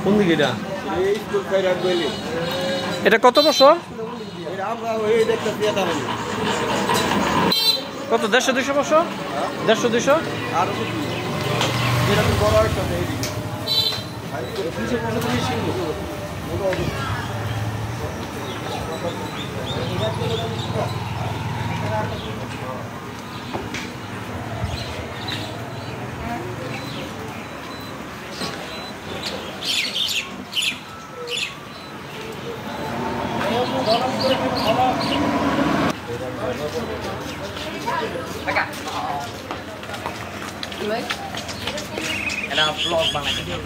কোন দিকে এটা কত বছর? কত 150-200 বছর? 150-200 এটা ব্লগ বানাই ভিডিও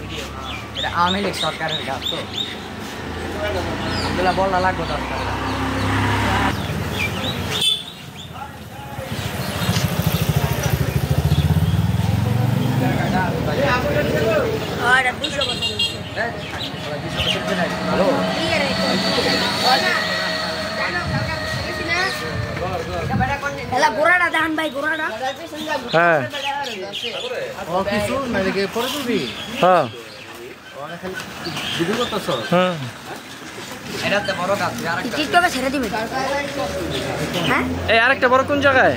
এটা আওয়ামী লীগ সরকারের কাজ তো এগুলা বলা লাগবে দরকার গোড়াটা দেখান ভাই গোড়াটা হ্যাঁ কিছু নাকি পরে তুলবি হ্যাঁ ভিডিও করতেছ হ্যাঁ এটাতে বড় কাজ টিকটকে ছেড়ে দিবেন হ্যাঁ এই আরেকটা বড় কোন জায়গায়?